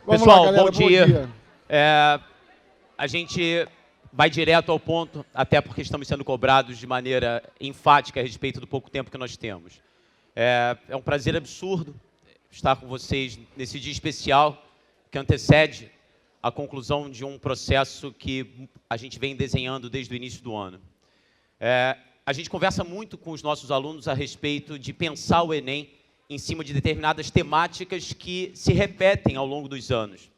Pessoal, lá, galera, bom dia. A gente vai direto ao ponto, até porque estamos sendo cobrados de maneira enfática a respeito do pouco tempo que nós temos. É um prazer absurdo estar com vocês nesse dia especial que antecede a conclusão de um processo que a gente vem desenhando desde o início do ano. A gente conversa muito com os nossos alunos a respeito de pensar o Enem em cima de determinadas temáticas que se repetem ao longo dos anos.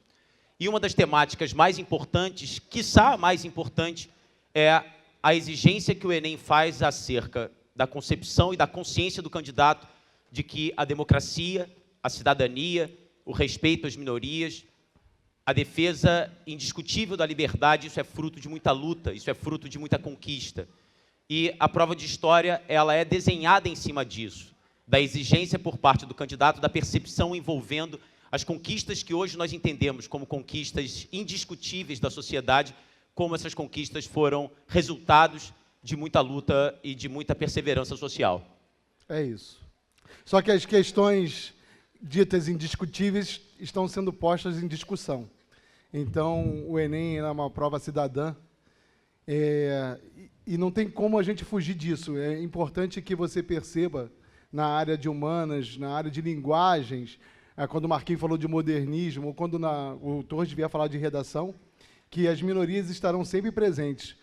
E uma das temáticas mais importantes, quiçá a mais importante, é a exigência que o Enem faz acerca da concepção e da consciência do candidato de que a democracia, a cidadania, o respeito às minorias, a defesa indiscutível da liberdade, isso é fruto de muita luta, isso é fruto de muita conquista. E a prova de história, ela é desenhada em cima disso, da exigência por parte do candidato, da percepção envolvendo as conquistas que hoje nós entendemos como conquistas indiscutíveis da sociedade, como essas conquistas foram resultados de muita luta e de muita perseverança social. É isso. Só que as questões ditas indiscutíveis estão sendo postas em discussão. Então, o Enem é uma prova cidadã, e não tem como a gente fugir disso. É importante que você perceba, na área de humanas, na área de linguagens, quando o Marquinhos falou de modernismo, ou quando o Torres vier falar de redação, que as minorias estarão sempre presentes.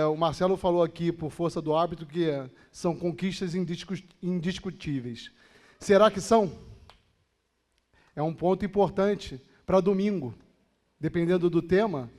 O Marcelo falou aqui, por força do hábito, que são conquistas indiscutíveis. Será que são? É um ponto importante para domingo. Dependendo do tema,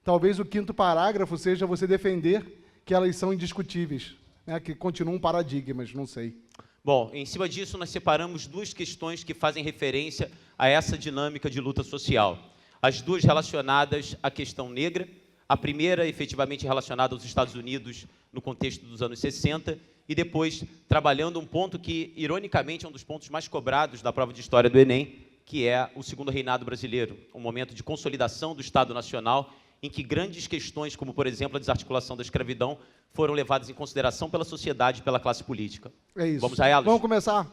talvez o 5º parágrafo seja você defender que elas são indiscutíveis, né? Que continuam paradigmas, não sei. Bom, em cima disso, nós separamos duas questões que fazem referência a essa dinâmica de luta social. As duas relacionadas à questão negra, a primeira efetivamente relacionada aos Estados Unidos no contexto dos anos 60, e depois trabalhando um ponto que, ironicamente, é um dos pontos mais cobrados da prova de história do Enem, que é o segundo reinado brasileiro, um momento de consolidação do Estado Nacional, em que grandes questões, como, por exemplo, a desarticulação da escravidão, foram levadas em consideração pela sociedade e pela classe política. É isso. Vamos a elas? Vamos começar.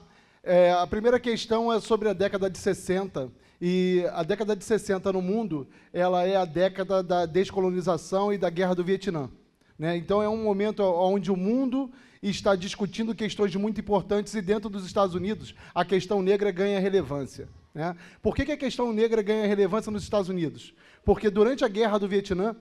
A primeira questão é sobre a década de 60. E a década de 60 no mundo, ela é a década da descolonização e da Guerra do Vietnã, né? Então, é um momento onde o mundo está discutindo questões muito importantes e dentro dos Estados Unidos a questão negra ganha relevância, né? Por que a questão negra ganha relevância nos Estados Unidos? Porque durante a Guerra do Vietnã,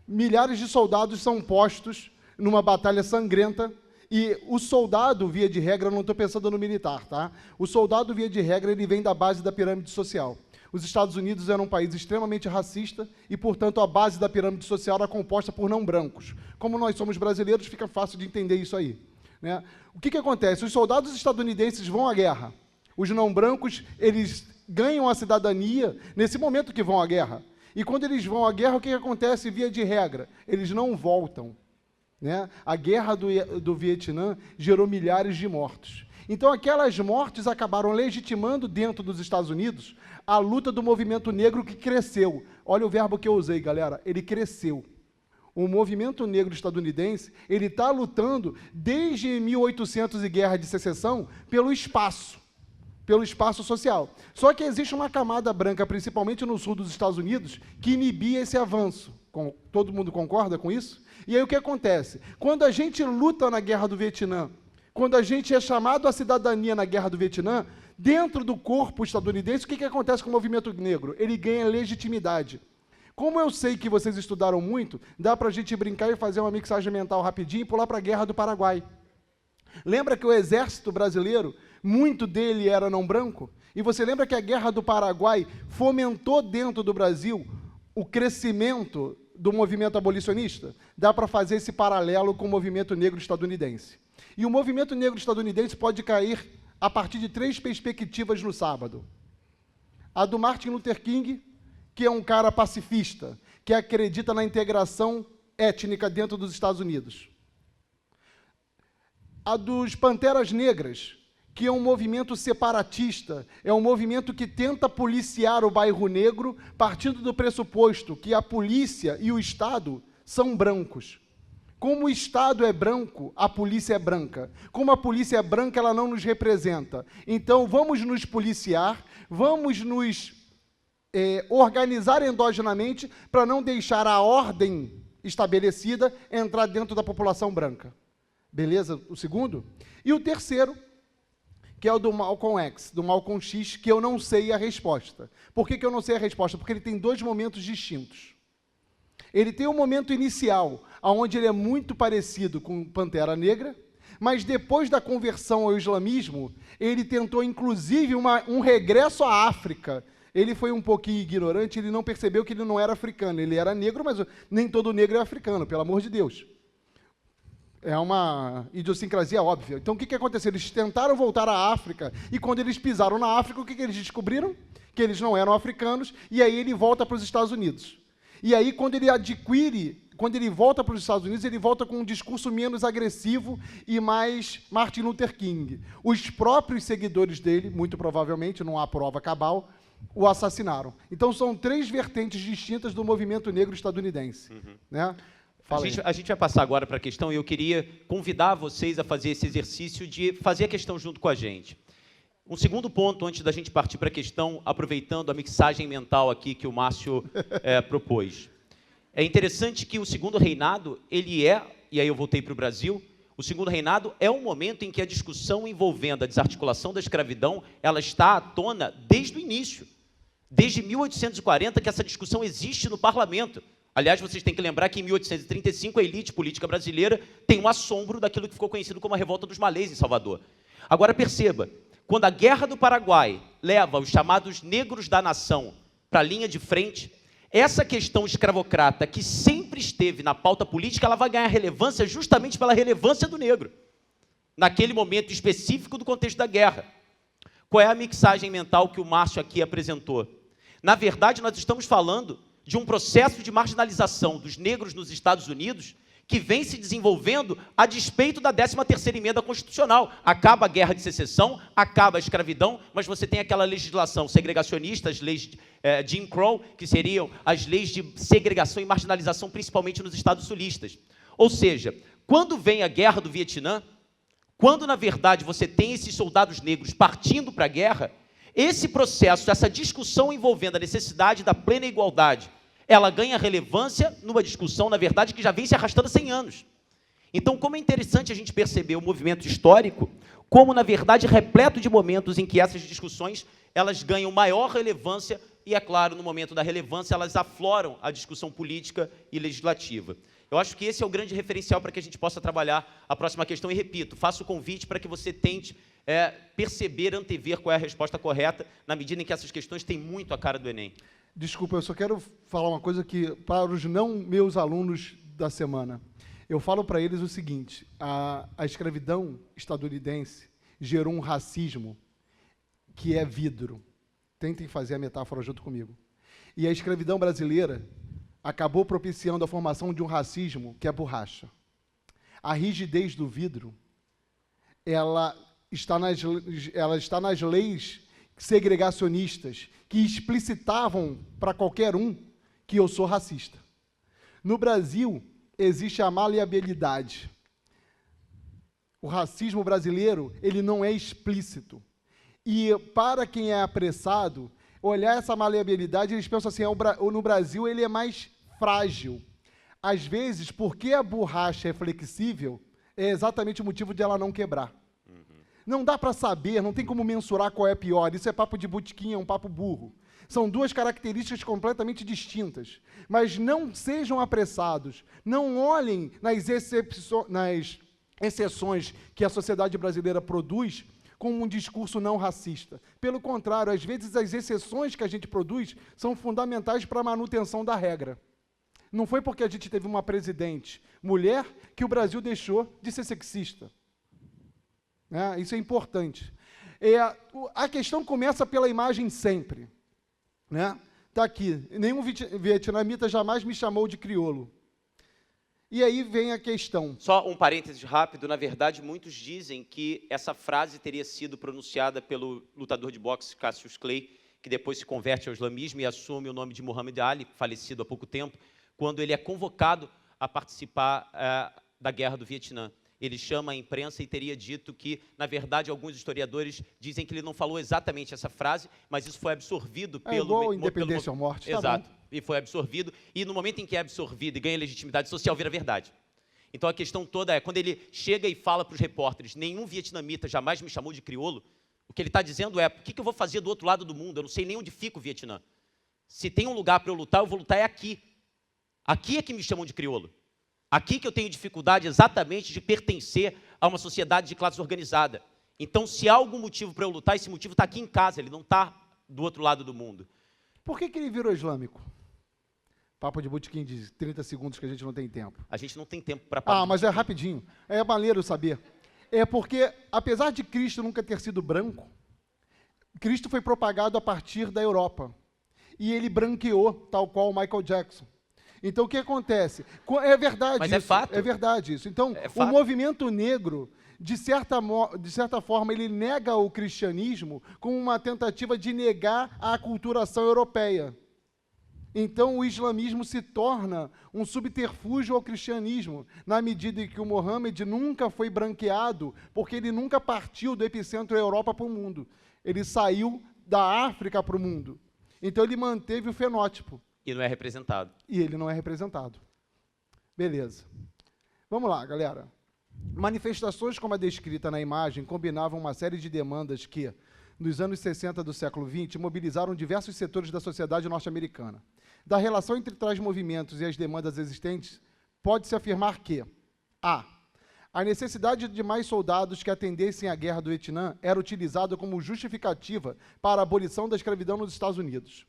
milhares de soldados são postos numa batalha sangrenta e o soldado, via de regra, não estou pensando no militar, tá? O soldado, via de regra, ele vem da base da pirâmide social. Os Estados Unidos eram um país extremamente racista e, portanto, a base da pirâmide social era composta por não brancos. Como nós somos brasileiros, fica fácil de entender isso aí, né? O que acontece? Os soldados estadunidenses vão à guerra. Os não brancos, eles ganham a cidadania nesse momento que vão à guerra. E quando eles vão à guerra, o que acontece, via de regra? Eles não voltam, né? A guerra do Vietnã gerou milhares de mortos. Então, aquelas mortes acabaram legitimando dentro dos Estados Unidos a luta do movimento negro que cresceu. Olha o verbo que eu usei, galera. Ele cresceu. O movimento negro estadunidense, ele está lutando desde 1800 e Guerra de Secessão pelo espaço social. Só que existe uma camada branca, principalmente no sul dos Estados Unidos, que inibia esse avanço. Todo mundo concorda com isso? E aí o que acontece? Quando a gente luta na Guerra do Vietnã, quando a gente é chamado à cidadania na Guerra do Vietnã, dentro do corpo estadunidense, o que acontece com o movimento negro? Ele ganha legitimidade. Como eu sei que vocês estudaram muito, dá para a gente brincar e fazer uma mixagem mental rapidinho e pular para a Guerra do Paraguai. Lembra que o exército brasileiro, muito dele era não branco? E você lembra que a Guerra do Paraguai fomentou dentro do Brasil o crescimento do movimento abolicionista? Dá para fazer esse paralelo com o movimento negro estadunidense. E o movimento negro estadunidense pode cair a partir de 3 perspectivas no sábado. A do Martin Luther King, que é um cara pacifista, que acredita na integração étnica dentro dos Estados Unidos. A dos Panteras Negras, que é um movimento separatista, é um movimento que tenta policiar o bairro negro, partindo do pressuposto que a polícia e o Estado são brancos. Como o Estado é branco, a polícia é branca. Como a polícia é branca, ela não nos representa. Então, vamos nos policiar, vamos nos organizar endogenamente para não deixar a ordem estabelecida entrar dentro da população branca. Beleza? O segundo. E o terceiro, que é o do Malcolm X, do Malcolm X, que eu não sei a resposta. Por que eu não sei a resposta? Porque ele tem dois momentos distintos. Ele tem um momento inicial, onde ele é muito parecido com Pantera Negra, mas depois da conversão ao islamismo, ele tentou, inclusive, um regresso à África. Ele foi um pouquinho ignorante, ele não percebeu que ele não era africano. Ele era negro, mas nem todo negro é africano, pelo amor de Deus. É uma idiosincrasia óbvia. Então, o que aconteceu? Eles tentaram voltar à África, e quando eles pisaram na África, o que eles descobriram? Que eles não eram africanos, e aí ele volta para os Estados Unidos. E aí, quando ele volta para os Estados Unidos, ele volta com um discurso menos agressivo e mais Martin Luther King. Os próprios seguidores dele, muito provavelmente, não há prova cabal, o assassinaram. Então, são três vertentes distintas do movimento negro estadunidense. Né? A gente vai passar agora para a questão, e eu queria convidar vocês a fazer esse exercício de fazer a questão junto com a gente. Um segundo ponto, antes da gente partir para a questão, aproveitando a mixagem mental aqui que o Márcio propôs. É interessante que o segundo reinado, e aí eu voltei para o Brasil, o segundo reinado é um momento em que a discussão envolvendo a desarticulação da escravidão, ela está à tona desde o início. Desde 1840 que essa discussão existe no parlamento. Aliás, vocês têm que lembrar que em 1835 a elite política brasileira tem um assombro daquilo que ficou conhecido como a Revolta dos Malês em Salvador. Agora perceba, quando a Guerra do Paraguai leva os chamados negros da nação para a linha de frente, essa questão escravocrata que sempre esteve na pauta política, ela vai ganhar relevância justamente pela relevância do negro, naquele momento específico do contexto da guerra. Qual é a mixagem mental que o Márcio aqui apresentou? Na verdade, nós estamos falando de um processo de marginalização dos negros nos Estados Unidos que vem se desenvolvendo a despeito da 13ª emenda constitucional. Acaba a guerra de secessão, acaba a escravidão, mas você tem aquela legislação segregacionista, as leis Jim Crow, que seriam as leis de segregação e marginalização, principalmente nos estados sulistas. Ou seja, quando vem a guerra do Vietnã, quando, na verdade, você tem esses soldados negros partindo para a guerra, esse processo, essa discussão envolvendo a necessidade da plena igualdade, ela ganha relevância numa discussão, na verdade, que já vem se arrastando há 100 anos. Então, como é interessante a gente perceber o movimento histórico, como, na verdade, repleto de momentos em que essas discussões, elas ganham maior relevância e, é claro, no momento da relevância, elas afloram a discussão política e legislativa. Eu acho que esse é o grande referencial para que a gente possa trabalhar a próxima questão. E, repito, faço o convite para que você tente perceber, antever qual é a resposta correta, na medida em que essas questões têm muito a cara do Enem. Desculpa, eu só quero falar uma coisa que, para os não meus alunos da semana, eu falo para eles o seguinte: a escravidão estadunidense gerou um racismo que é vidro. Tentem fazer a metáfora junto comigo. E a escravidão brasileira acabou propiciando a formação de um racismo que é borracha. A rigidez do vidro, ela está nas leis segregacionistas que explicitavam para qualquer um que eu sou racista. No Brasil, existe a maleabilidade. O racismo brasileiro, ele não é explícito. E para quem é apressado, olhar essa maleabilidade, eles pensam assim, no Brasil ele é mais frágil. Às vezes, porque a borracha é flexível, é exatamente o motivo de ela não quebrar. Não dá para saber, não tem como mensurar qual é pior. Isso é papo de botequim, é um papo burro. São duas características completamente distintas. Mas não sejam apressados. Não olhem nas exceções que a sociedade brasileira produz como um discurso não racista. Pelo contrário, às vezes as exceções que a gente produz são fundamentais para a manutenção da regra. Não foi porque a gente teve uma presidente mulher que o Brasil deixou de ser sexista. Isso é importante. A questão começa pela imagem sempre. Está aqui, nenhum vietnamita jamais me chamou de crioulo. E aí vem a questão. Só um parênteses rápido, na verdade, muitos dizem que essa frase teria sido pronunciada pelo lutador de boxe Cassius Clay, que depois se converte ao islamismo e assume o nome de Muhammad Ali, falecido há pouco tempo, quando ele é convocado a participar da Guerra do Vietnã. ele chama a imprensa e teria dito que, na verdade, alguns historiadores dizem que ele não falou exatamente essa frase, mas isso foi absorvido É igual independência ou morte. Exato, e foi absorvido, e no momento em que é absorvido e ganha legitimidade social, vira verdade. Então a questão toda é, quando ele chega e fala para os repórteres, nenhum vietnamita jamais me chamou de crioulo, o que ele está dizendo é, o que eu vou fazer do outro lado do mundo? Eu não sei nem onde fica o Vietnã. Se tem um lugar para eu lutar, eu vou lutar é aqui. Aqui é que me chamam de crioulo. Aqui que eu tenho dificuldade exatamente de pertencer a uma sociedade de classe organizada. Então, se há algum motivo para eu lutar, esse motivo está aqui em casa, ele não está do outro lado do mundo. Por que ele virou islâmico? Papo de botequim de 30 segundos que a gente não tem tempo. A gente não tem tempo para... Mas é rapidinho. É maneiro saber. É porque, apesar de Cristo nunca ter sido branco, Cristo foi propagado a partir da Europa. E ele branqueou, tal qual o Michael Jackson. Então, o que acontece? É verdade Mas isso. é fato. É verdade isso. Então, É o fato. movimento negro, de certa forma, ele nega o cristianismo como uma tentativa de negar a aculturação europeia. Então, o islamismo se torna um subterfúgio ao cristianismo, na medida em que o Mohammed nunca foi branqueado, porque ele nunca partiu do epicentro Europa para o mundo. Ele saiu da África para o mundo. Então, ele manteve o fenótipo. E não é representado. E ele não é representado. Beleza. Vamos lá, galera. Manifestações como a descrita na imagem combinavam uma série de demandas que, nos anos 60 do século XX, mobilizaram diversos setores da sociedade norte-americana. Da relação entre tais movimentos e as demandas existentes, pode-se afirmar que a necessidade de mais soldados que atendessem à guerra do Vietnã era utilizada como justificativa para a abolição da escravidão nos Estados Unidos.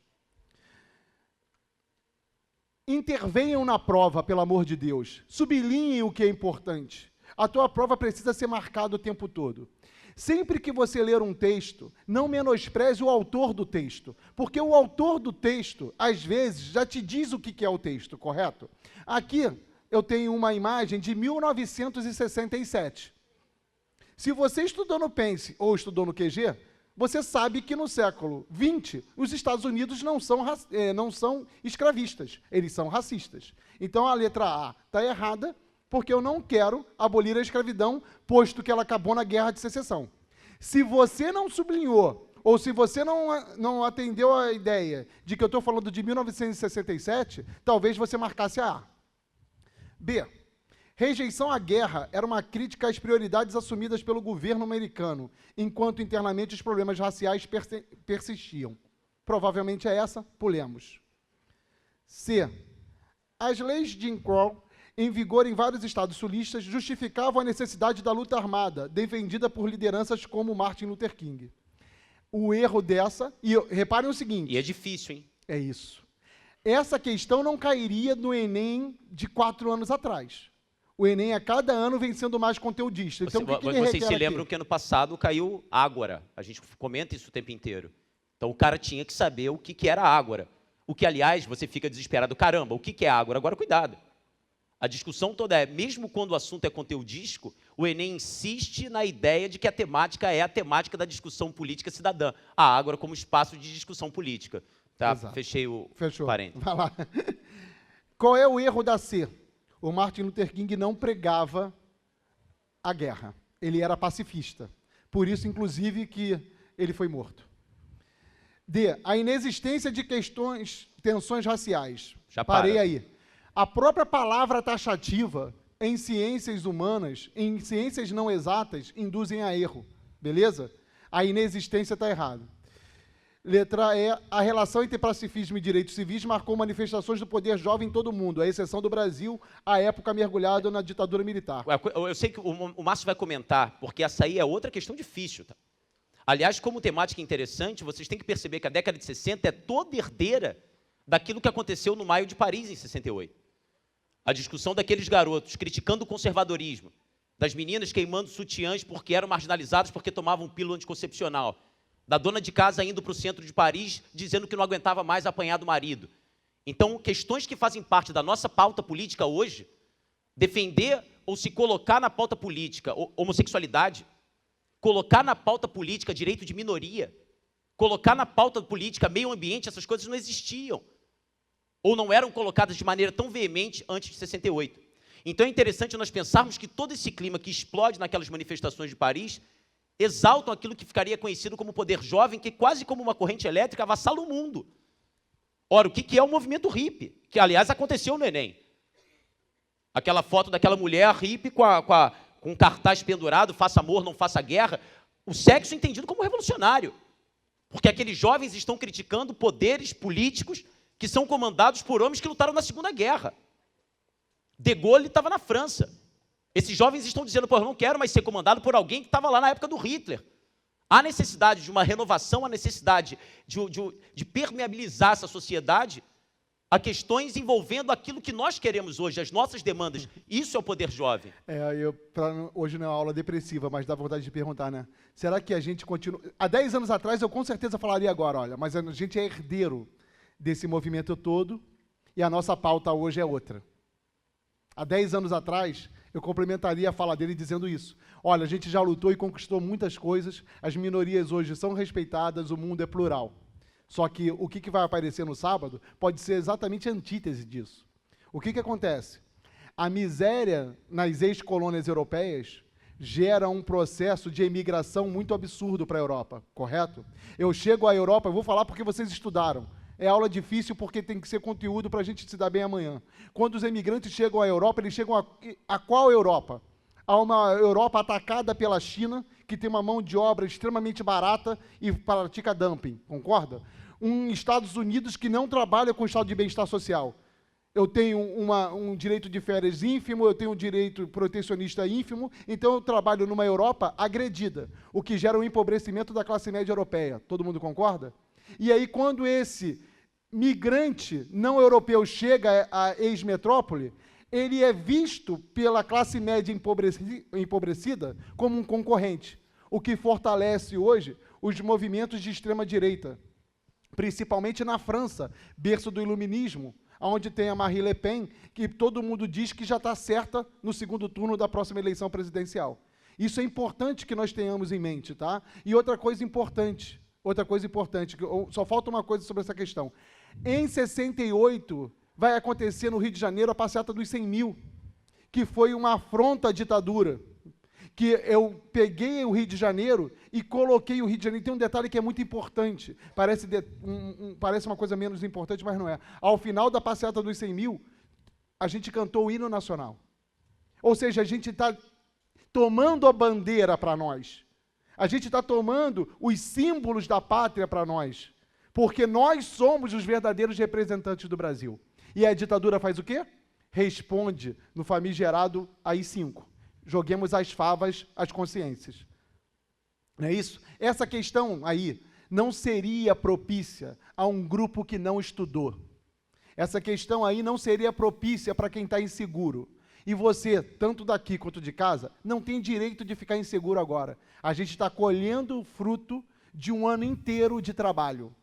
Intervenham na prova, pelo amor de Deus. Sublinhem o que é importante. A tua prova precisa ser marcada o tempo todo. Sempre que você ler um texto, não menospreze o autor do texto, porque o autor do texto, às vezes, já te diz o que é o texto, correto? Aqui eu tenho uma imagem de 1967. Se você estudou no Pense ou estudou no QG, você sabe que no século XX, os Estados Unidos não são escravistas, eles são racistas. Então, a letra A está errada, porque eu não quero abolir a escravidão, posto que ela acabou na Guerra de Secessão. Se você não sublinhou, ou se você não atendeu a ideia de que eu estou falando de 1967, talvez você marcasse a A. B. Rejeição à guerra era uma crítica às prioridades assumidas pelo governo americano, enquanto internamente os problemas raciais persistiam. Provavelmente é essa, pulemos. C. As leis de Jim Crow, em vigor em vários estados sulistas, justificavam a necessidade da luta armada, defendida por lideranças como Martin Luther King. O erro dessa, e reparem o seguinte... E é difícil, hein? É isso. Essa questão não cairia no Enem de 4 anos atrás. O Enem, a cada ano, vem sendo mais conteudista. Então, vocês se lembram que ano passado caiu Ágora. A gente comenta isso o tempo inteiro. Então, o cara tinha que saber o que era Ágora. O que, aliás, você fica desesperado. Caramba, o que é Ágora? Agora, cuidado. A discussão toda é, mesmo quando o assunto é conteudístico, o Enem insiste na ideia de que a temática é a temática da discussão política cidadã. A Ágora como espaço de discussão política. Tá? Exato. Fechei o parênteses. Vai lá. Qual é o erro da C? O Martin Luther King não pregava a guerra. Ele era pacifista. Por isso, inclusive, que ele foi morto. D. A inexistência de tensões raciais. Já Parei para. aí. A própria palavra taxativa em ciências humanas, em ciências não exatas, induzem a erro. Beleza? A inexistência está errada. Letra E, a relação entre pacifismo e direitos civis marcou manifestações do poder jovem em todo o mundo, à exceção do Brasil, à época mergulhado na ditadura militar. Eu sei que o Márcio vai comentar, porque essa aí é outra questão difícil. Tá? Aliás, como temática interessante, vocês têm que perceber que a década de 60 é toda herdeira daquilo que aconteceu no Maio de Paris, em 68. A discussão daqueles garotos criticando o conservadorismo, das meninas queimando sutiãs porque eram marginalizadas porque tomavam pílula anticoncepcional, da dona de casa indo para o centro de Paris dizendo que não aguentava mais apanhar do marido. Então, questões que fazem parte da nossa pauta política hoje, defender ou se colocar na pauta política homossexualidade, colocar na pauta política direito de minoria, colocar na pauta política meio ambiente, essas coisas não existiam. Ou não eram colocadas de maneira tão veemente antes de 68. Então é interessante nós pensarmos que todo esse clima que explode naquelas manifestações de Paris exaltam aquilo que ficaria conhecido como poder jovem, que quase como uma corrente elétrica avassala o mundo. Ora, o que é o movimento hippie? Que, aliás, aconteceu no Enem. Aquela foto daquela mulher hippie com um cartaz pendurado, faça amor, não faça guerra. O sexo entendido como revolucionário. Porque aqueles jovens estão criticando poderes políticos que são comandados por homens que lutaram na Segunda Guerra. De Gaulle estava na França. Esses jovens estão dizendo, pô, eu não quero mais ser comandado por alguém que estava lá na época do Hitler. Há necessidade de uma renovação, há necessidade de permeabilizar essa sociedade a questões envolvendo aquilo que nós queremos hoje, as nossas demandas. Isso é o poder jovem. Hoje não é uma aula depressiva, mas dá vontade de perguntar, né? Será que a gente continua... Há 10 anos atrás, eu com certeza falaria agora, olha, mas a gente é herdeiro desse movimento todo e a nossa pauta hoje é outra. Há 10 anos atrás, eu complementaria a fala dele dizendo isso. Olha, a gente já lutou e conquistou muitas coisas, as minorias hoje são respeitadas, o mundo é plural. Só que o que vai aparecer no sábado pode ser exatamente a antítese disso. O que acontece? A miséria nas ex-colônias europeias gera um processo de imigração muito absurdo para a Europa, correto? Eu chego à Europa, eu vou falar porque vocês estudaram. É aula difícil porque tem que ser conteúdo para a gente se dar bem amanhã. Quando os imigrantes chegam à Europa, eles chegam a qual Europa? A uma Europa atacada pela China, que tem uma mão de obra extremamente barata e pratica dumping, concorda? Estados Unidos que não trabalha com o estado de bem-estar social. Eu tenho um direito de férias ínfimo, eu tenho um direito protecionista ínfimo, então eu trabalho numa Europa agredida, o que gera um empobrecimento da classe média europeia. Todo mundo concorda? E aí, quando esse migrante não europeu chega à ex-metrópole, ele é visto pela classe média empobrecida como um concorrente, o que fortalece hoje os movimentos de extrema-direita, principalmente na França, berço do iluminismo, onde tem a Marine Le Pen, que todo mundo diz que já está certa no segundo turno da próxima eleição presidencial. Isso é importante que nós tenhamos em mente, tá? E outra coisa importante, só falta uma coisa sobre essa questão. Em 68, vai acontecer no Rio de Janeiro a passeata dos 100 mil, que foi uma afronta à ditadura, que eu peguei o Rio de Janeiro e coloquei o Rio de Janeiro. Tem um detalhe que é muito importante, parece uma coisa menos importante, mas não é. Ao final da passeata dos 100 mil, a gente cantou o hino nacional. Ou seja, a gente está tomando a bandeira para nós. A gente está tomando os símbolos da pátria para nós, porque nós somos os verdadeiros representantes do Brasil. E a ditadura faz o quê? Responde no famigerado AI-5. Joguemos as favas às consciências. Não é isso? Essa questão aí não seria propícia a um grupo que não estudou. Essa questão aí não seria propícia para quem está inseguro. E você, tanto daqui quanto de casa, não tem direito de ficar inseguro agora. A gente está colhendo o fruto de um ano inteiro de trabalho.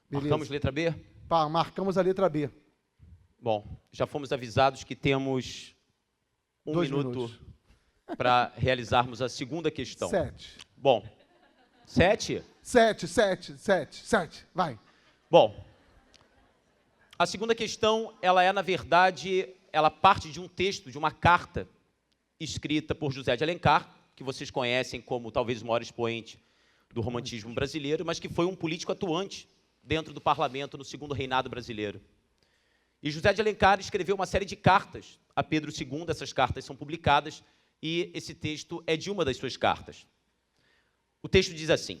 Beleza? Marcamos letra B? Marcamos a letra B. Bom, já fomos avisados que temos 2 minuto para realizarmos a segunda questão. 7. Bom, 7? 7, vai. Bom, a segunda questão, na verdade, ela parte de um texto, de uma carta escrita por José de Alencar, que vocês conhecem como talvez o maior expoente do romantismo brasileiro, mas que foi um político atuante dentro do parlamento no segundo reinado brasileiro. E José de Alencar escreveu uma série de cartas a Pedro II, essas cartas são publicadas, e esse texto é de uma das suas cartas. O texto diz assim: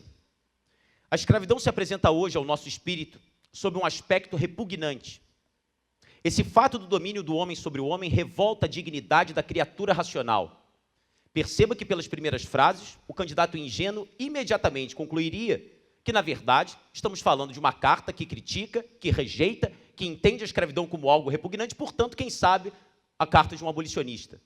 a escravidão se apresenta hoje ao nosso espírito sob um aspecto repugnante. Esse fato do domínio do homem sobre o homem revolta a dignidade da criatura racional. Perceba que, pelas primeiras frases, o candidato ingênuo imediatamente concluiria que, na verdade, estamos falando de uma carta que critica, que rejeita, que entende a escravidão como algo repugnante, portanto, quem sabe, a carta de um abolicionista.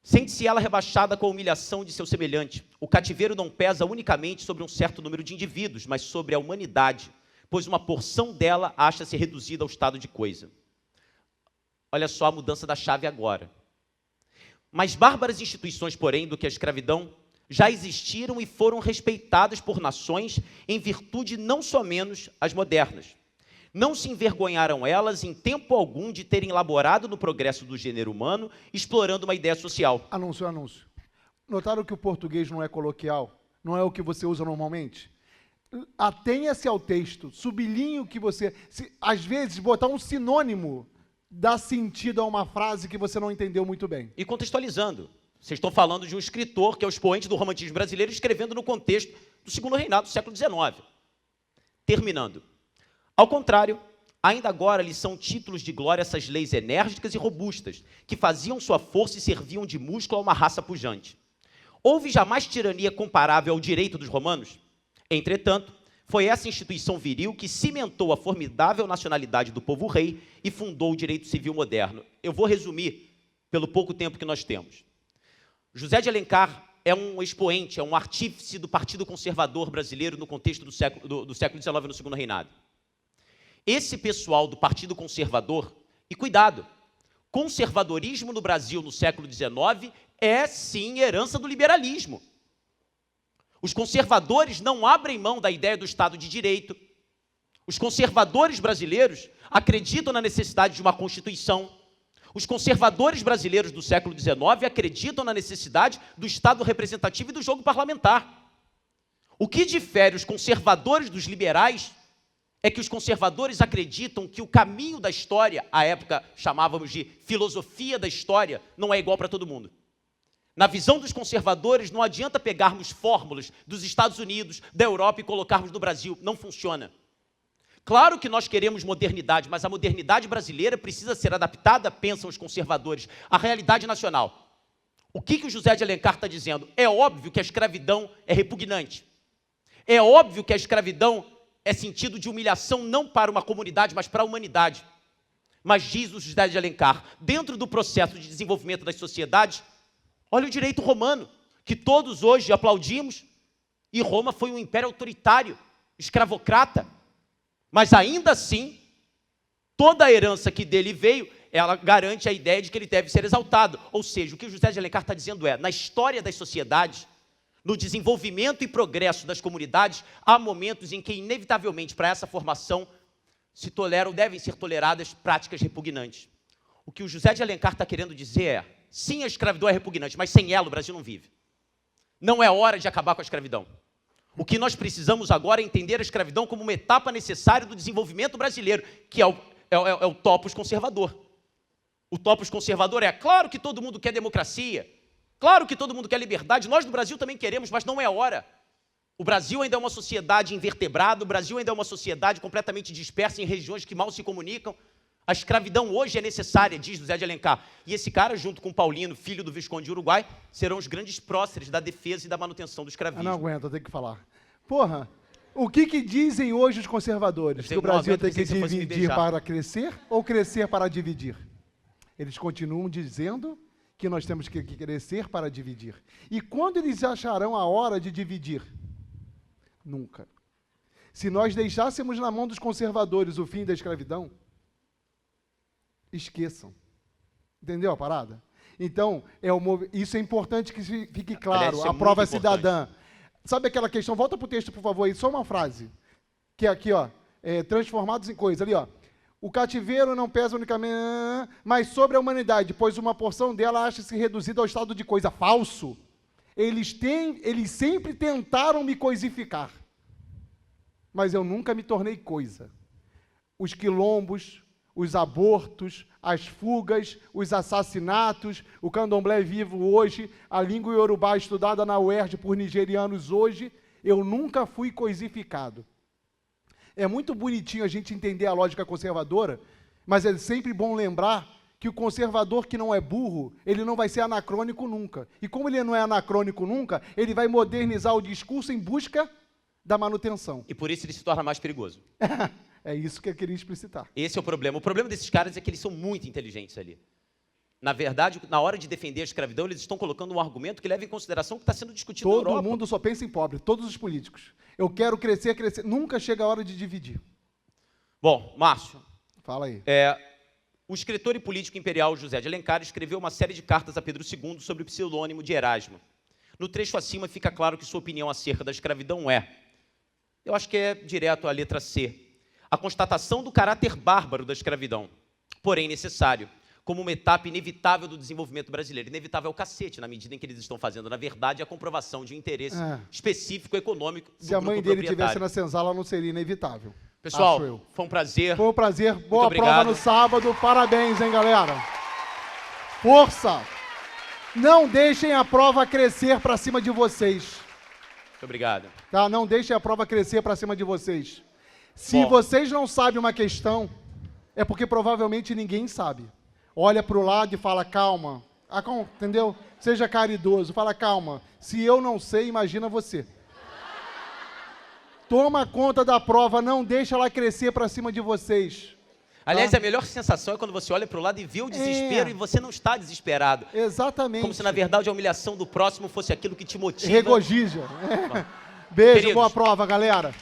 Sente-se ela rebaixada com a humilhação de seu semelhante. O cativeiro não pesa unicamente sobre um certo número de indivíduos, mas sobre a humanidade, pois uma porção dela acha-se reduzida ao estado de coisa. Olha só a mudança da chave agora. Mais bárbaras instituições, porém, do que a escravidão, já existiram e foram respeitadas por nações em virtude não só menos as modernas. Não se envergonharam elas em tempo algum de terem laborado no progresso do gênero humano, explorando uma ideia social. Anúncio, anúncio. Notaram que o português não é coloquial? Não é o que você usa normalmente? Atenha-se ao texto, sublinhe o que você... às vezes, botar um sinônimo dá sentido a uma frase que você não entendeu muito bem. E contextualizando, vocês estão falando de um escritor que é o expoente do romantismo brasileiro, escrevendo no contexto do segundo reinado do século XIX. Terminando. Ao contrário, ainda agora lhes são títulos de glória essas leis enérgicas e robustas, que faziam sua força e serviam de músculo a uma raça pujante. Houve jamais tirania comparável ao direito dos romanos? Entretanto, foi essa instituição viril que cimentou a formidável nacionalidade do povo rei e fundou o direito civil moderno. Eu vou resumir pelo pouco tempo que nós temos. José de Alencar é um expoente, é um artífice do Partido Conservador brasileiro no contexto do século XIX, no segundo reinado. Esse pessoal do Partido Conservador, e cuidado, conservadorismo no Brasil no século XIX é, sim, herança do liberalismo. Os conservadores não abrem mão da ideia do Estado de Direito. Os conservadores brasileiros acreditam na necessidade de uma Constituição. Os conservadores brasileiros do século XIX acreditam na necessidade do Estado representativo e do jogo parlamentar. O que difere os conservadores dos liberais é que os conservadores acreditam que o caminho da história, à época chamávamos de filosofia da história, não é igual para todo mundo. Na visão dos conservadores, não adianta pegarmos fórmulas dos Estados Unidos, da Europa e colocarmos no Brasil. Não funciona. Claro que nós queremos modernidade, mas a modernidade brasileira precisa ser adaptada, pensam os conservadores, à realidade nacional. O que o José de Alencar está dizendo? É óbvio que a escravidão é repugnante. É óbvio que a escravidão é sentido de humilhação não para uma comunidade, mas para a humanidade. Mas diz o José de Alencar, dentro do processo de desenvolvimento das sociedades, olha o direito romano, que todos hoje aplaudimos, e Roma foi um império autoritário, escravocrata, mas ainda assim, toda a herança que dele veio, ela garante a ideia de que ele deve ser exaltado. Ou seja, o que o José de Alencar está dizendo é, na história das sociedades, no desenvolvimento e progresso das comunidades, há momentos em que, inevitavelmente, para essa formação, se toleram, devem ser toleradas práticas repugnantes. O que o José de Alencar está querendo dizer é, sim, a escravidão é repugnante, mas sem ela o Brasil não vive. Não é hora de acabar com a escravidão. O que nós precisamos agora é entender a escravidão como uma etapa necessária do desenvolvimento brasileiro, que é o topos conservador. O topos conservador é, claro que todo mundo quer democracia, claro que todo mundo quer liberdade, nós no Brasil também queremos, mas não é hora. O Brasil ainda é uma sociedade invertebrada, o Brasil ainda é uma sociedade completamente dispersa em regiões que mal se comunicam. A escravidão hoje é necessária, diz José de Alencar. E esse cara, junto com Paulino, filho do Visconde de Uruguai, serão os grandes próceres da defesa e da manutenção do escravismo. Não aguento, eu tenho que falar. Porra, o que dizem hoje os conservadores? Que o Brasil tem que dividir para crescer ou crescer para dividir? Eles continuam dizendo que nós temos que crescer para dividir. E quando eles acharão a hora de dividir? Nunca. Se nós deixássemos na mão dos conservadores o fim da escravidão, esqueçam. Entendeu a parada? Então, isso é importante que fique claro. A prova cidadã. Sabe aquela questão? Volta para o texto, por favor, aí, só uma frase. Que é aqui, ó. Transformados em coisa. Ali, ó. O cativeiro não pesa unicamente, mas sobre a humanidade, pois uma porção dela acha-se reduzida ao estado de coisa. Falso. Eles sempre tentaram me coisificar. Mas eu nunca me tornei coisa. Os quilombos, os abortos, as fugas, os assassinatos, o candomblé vivo hoje, a língua iorubá estudada na UERJ por nigerianos hoje, eu nunca fui coisificado. É muito bonitinho a gente entender a lógica conservadora, mas é sempre bom lembrar que o conservador que não é burro, ele não vai ser anacrônico nunca. E como ele não é anacrônico nunca, ele vai modernizar o discurso em busca da manutenção. E por isso ele se torna mais perigoso. É isso que eu queria explicitar. Esse é o problema. O problema desses caras é que eles são muito inteligentes ali. Na verdade, na hora de defender a escravidão, eles estão colocando um argumento que leva em consideração o que está sendo discutido na Europa. Todo mundo só pensa em pobre, todos os políticos. Eu quero crescer, crescer. Nunca chega a hora de dividir. Bom, Márcio. Fala aí. O escritor e político imperial José de Alencar escreveu uma série de cartas a Pedro II sobre o pseudônimo de Erasmo. No trecho acima fica claro que sua opinião acerca da escravidão eu acho que é direto à letra C. a constatação do caráter bárbaro da escravidão, porém necessário, como uma etapa inevitável do desenvolvimento brasileiro. Inevitável é o cacete, na medida em que eles estão fazendo, na verdade, a comprovação de um interesse específico econômico do Se a mãe grupo dele estivesse proprietário. na senzala, não seria inevitável. Pessoal, acho eu. foi um prazer. Foi um prazer. Boa Muito prova obrigado. no sábado. Parabéns, hein, galera? Força! Não deixem a prova crescer para cima de vocês. Muito obrigado. Tá? Não deixem a prova crescer para cima de vocês. Se Bom. vocês não sabem uma questão, é porque provavelmente ninguém sabe. Olha para o lado e fala, calma. Entendeu? Seja caridoso. Fala, calma. Se eu não sei, imagina você. Toma conta da prova, não deixa ela crescer para cima de vocês. Aliás, a melhor sensação é quando você olha para o lado e vê o desespero e você não está desesperado. Exatamente. Como se, na verdade, a humilhação do próximo fosse aquilo que te motiva. Regozija. Beijo, Queridos. boa prova, galera.